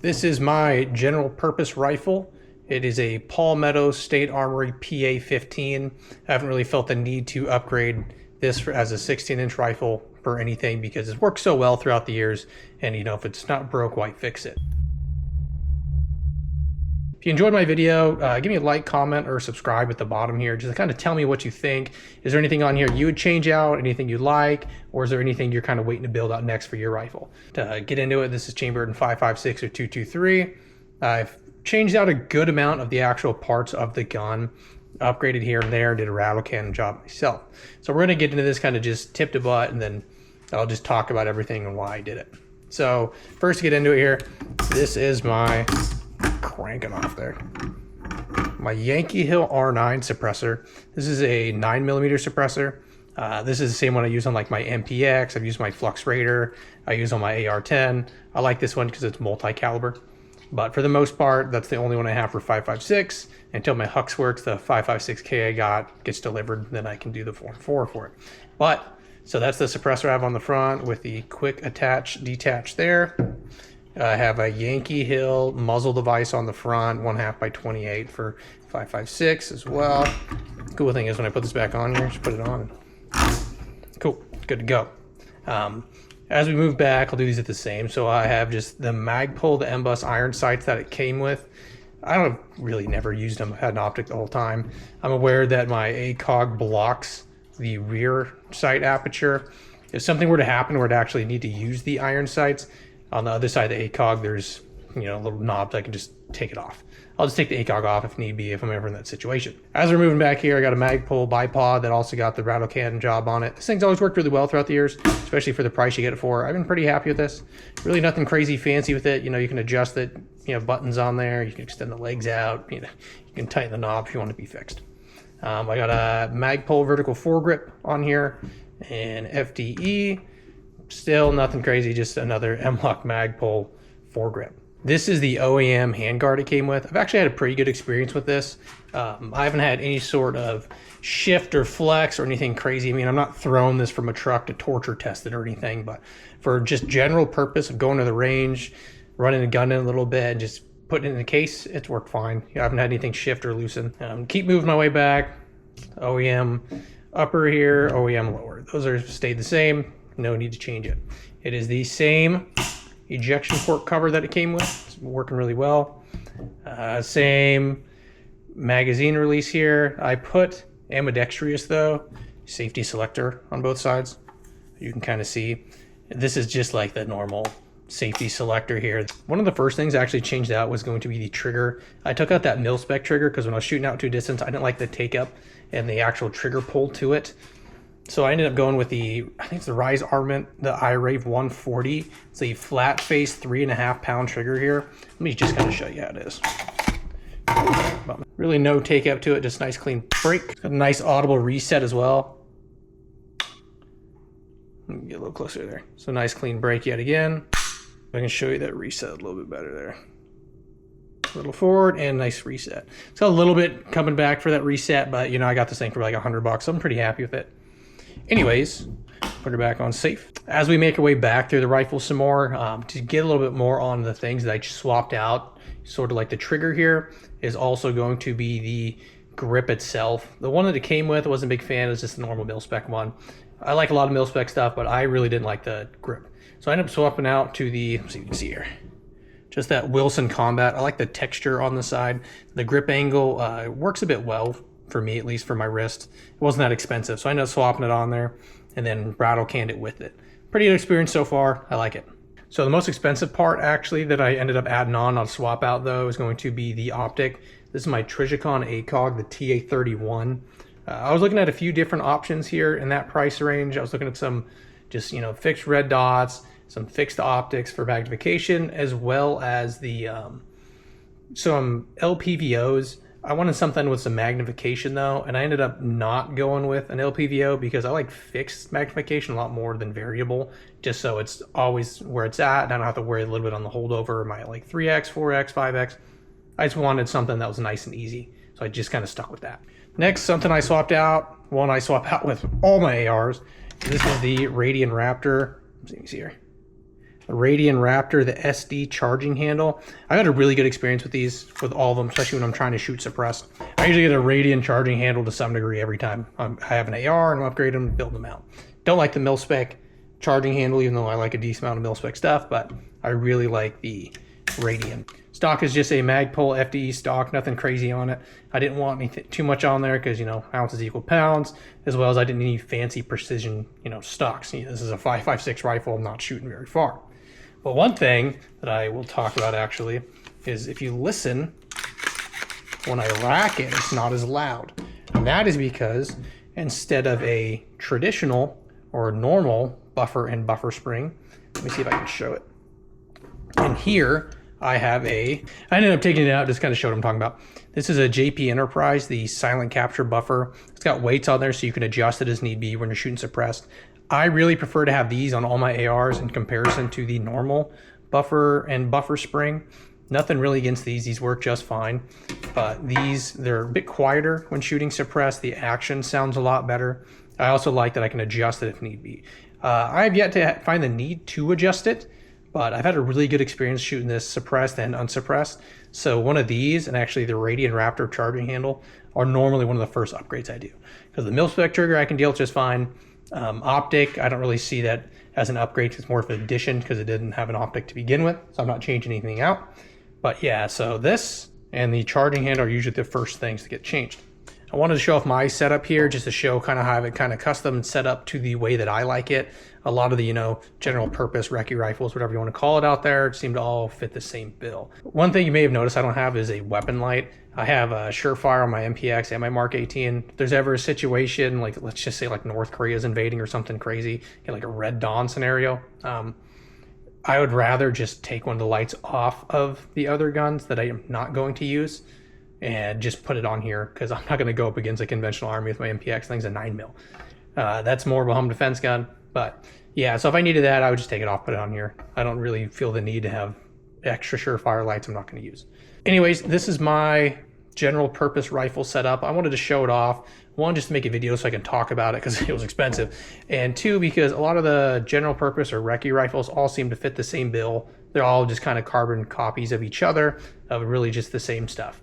This is my general purpose rifle. It is a Palmetto State Armory PA-15. I haven't really felt the need to upgrade this as a 16-inch rifle for anything because it's worked so well throughout the years, and you know, if it's not broke, why fix it? If you enjoyed my video, give me a like, comment, or subscribe at the bottom here. Just kind of tell me what you think. Is there anything on here you would change out, anything you like, or is there anything you're kind of waiting to build out next for your rifle? To get into it, this is chambered in 5.56 or 223. I've changed out a good amount of the actual parts of the gun, upgraded here and there, did a rattle cannon job myself. So we're going to get into this kind of just tip to butt, and then I'll just talk about everything and why I did it. So first to get into it here, this is my cranking off there. My Yankee Hill R9 suppressor. This is a 9mm suppressor. This is the same one I use on like my MPX. I've used my Flux Raider. I use on my AR-10. I like this one because it's multi-caliber. But for the most part, that's the only one I have for 5.56. Until my Hux Works, the 5.56K I got, gets delivered, then I can do the 4.4 for it. But, so that's the suppressor I have on the front with the quick attach, detach there. I have a Yankee Hill muzzle device on the front, 1/2 by 28 for 5.56 as well. The cool thing is when I put this back on here, just put it on. Cool, good to go. As we move back, I'll do these at the same. So I have just the Magpul, the M-Bus iron sights that it came with. I don't really never used them. I had an optic the whole time. I'm aware that my ACOG blocks the rear sight aperture. If something were to happen where I'd actually need to use the iron sights, on the other side of the ACOG, there's, you know, little knobs. I can just take it off. I'll just take the ACOG off if need be, if I'm ever in that situation. As we're moving back here, I got a Magpul bipod that also got the rattle cannon job on it. This thing's always worked really well throughout the years, especially for the price you get it for. I've been pretty happy with this. Really nothing crazy fancy with it. You know, you can adjust it, you know, buttons on there. You can extend the legs out. You know, you can tighten the knob if you want it to be fixed. I got a Magpul vertical foregrip on here and FDE. Still nothing crazy, just another M-Lock Magpul foregrip. This is the OEM handguard it came with. I've actually had a pretty good experience with this. I haven't had any sort of shift or flex or anything crazy. I mean, I'm not throwing this from a truck to torture test it or anything, but for just general purpose of going to the range, running the gun in a little bit, and just putting it in the case, it's worked fine. I haven't had anything shift or loosen. Keep moving my way back. OEM upper here, OEM lower. Those are stayed the same. No need to change it. It is the same ejection port cover that it came with. It's working really well. Same magazine release here. I put ambidextrous though, safety selector on both sides. You can kind of see. This is just like the normal safety selector here. One of the first things I actually changed out was going to be the trigger. I took out that mil-spec trigger because when I was shooting out to a distance, I didn't like the take up and the actual trigger pull to it. So I ended up going with the, I think it's the Rise Armament, the iRave 140. It's a flat face 3.5 pound trigger here. Let me just kind of show you how it is. Really no take up to it, just nice clean break. Got a nice audible reset as well. Let me get a little closer there. So nice clean break yet again. I can show you that reset a little bit better there. A little forward and nice reset. It's got a little bit coming back for that reset, but you know, I got this thing for like $100, so I'm pretty happy with it. Anyways, put her back on safe. As we make our way back through the rifle some more, to get a little bit more on the things that I just swapped out, sort of like the trigger here is also going to be the grip itself. The one that it came with, I wasn't a big fan. It was just the normal mil-spec one. I like a lot of mil-spec stuff, but I really didn't like the grip. So I ended up swapping out to the, let's see if you can see here, just that Wilson Combat. I like the texture on the side. The grip angle works a bit well for me, at least for my wrist. It wasn't that expensive, so I ended up swapping it on there and then rattle canned it with it. Pretty good experience so far. I like it. So the most expensive part actually that I ended up adding on swap out though is going to be the optic. This is my Trijicon ACOG, the TA31. I was looking at a few different options here in that price range. I was looking at some just, you know, fixed red dots, some fixed optics for magnification, as well as the some LPVOs. I wanted something with some magnification though, and I ended up not going with an LPVO because I like fixed magnification a lot more than variable, just so it's always where it's at and I don't have to worry a little bit on the holdover. My like 3x, 4x, 5x. I just wanted something that was nice and easy, so I just kind of stuck with that. Next, something I swapped out, one I swap out with all my ARs. This is the Radian Raptor. Let's see here. the Radian Raptor, the SD charging handle. I got a really good experience with these, with all of them, especially when I'm trying to shoot suppressed. I usually get a Radian charging handle to some degree every time. I have an AR and I'm upgrading them, build them out. Don't like the mil-spec charging handle, even though I like a decent amount of mil-spec stuff, but I really like the Radian. Stock is just a Magpul FDE stock, nothing crazy on it. I didn't want anything too much on there because, you know, ounces equal pounds, as well as I didn't need fancy precision, you know, stocks. You know, this is a 5.56 rifle, I'm not shooting very far. But one thing that I will talk about actually is if you listen, when I rack it, it's not as loud. And that is because instead of a traditional or normal buffer and buffer spring, let me see if I can show it. And here I ended up taking it out, just kind of showed what I'm talking about. This is a JP Enterprise, the silent capture buffer. It's got weights on there so you can adjust it as need be when you're shooting suppressed. I really prefer to have these on all my ARs in comparison to the normal buffer and buffer spring. Nothing really against these work just fine. But these, they're a bit quieter when shooting suppressed. The action sounds a lot better. I also like that I can adjust it if need be. I've yet to find the need to adjust it, but I've had a really good experience shooting this suppressed and unsuppressed. So one of these, and actually the Radian Raptor charging handle, are normally one of the first upgrades I do. Because the mil-spec trigger I can deal with just fine. Optic, I don't really see that as an upgrade. It's more of an addition because it didn't have an optic to begin with. So I'm not changing anything out. But yeah, so this and the charging handle are usually the first things to get changed. I wanted to show off my setup here just to show kind of how I have it kind of custom set up to the way that I like it. A lot of the, you know, general purpose recce rifles, whatever you want to call it out there, seem to all fit the same bill. One thing you may have noticed I don't have is a weapon light. I have a Surefire on my MPX and my Mark 18. If there's ever a situation, like let's just say like North Korea's invading or something crazy, get like a Red Dawn scenario, I would rather just take one of the lights off of the other guns that I am not going to use and just put it on here because I'm not going to go up against a conventional army with my MPX. Thing's a 9mm. That's more of a home defense gun, but yeah, so if I needed that, I would just take it off, put it on here. I don't really feel the need to have extra Surefire lights I'm not going to use. Anyways, this is my general purpose rifle setup. I wanted to show it off. One, just to make a video so I can talk about it because it was expensive. And two, because a lot of the general purpose or recce rifles all seem to fit the same bill. They're all just kind of carbon copies of each other, of really just the same stuff.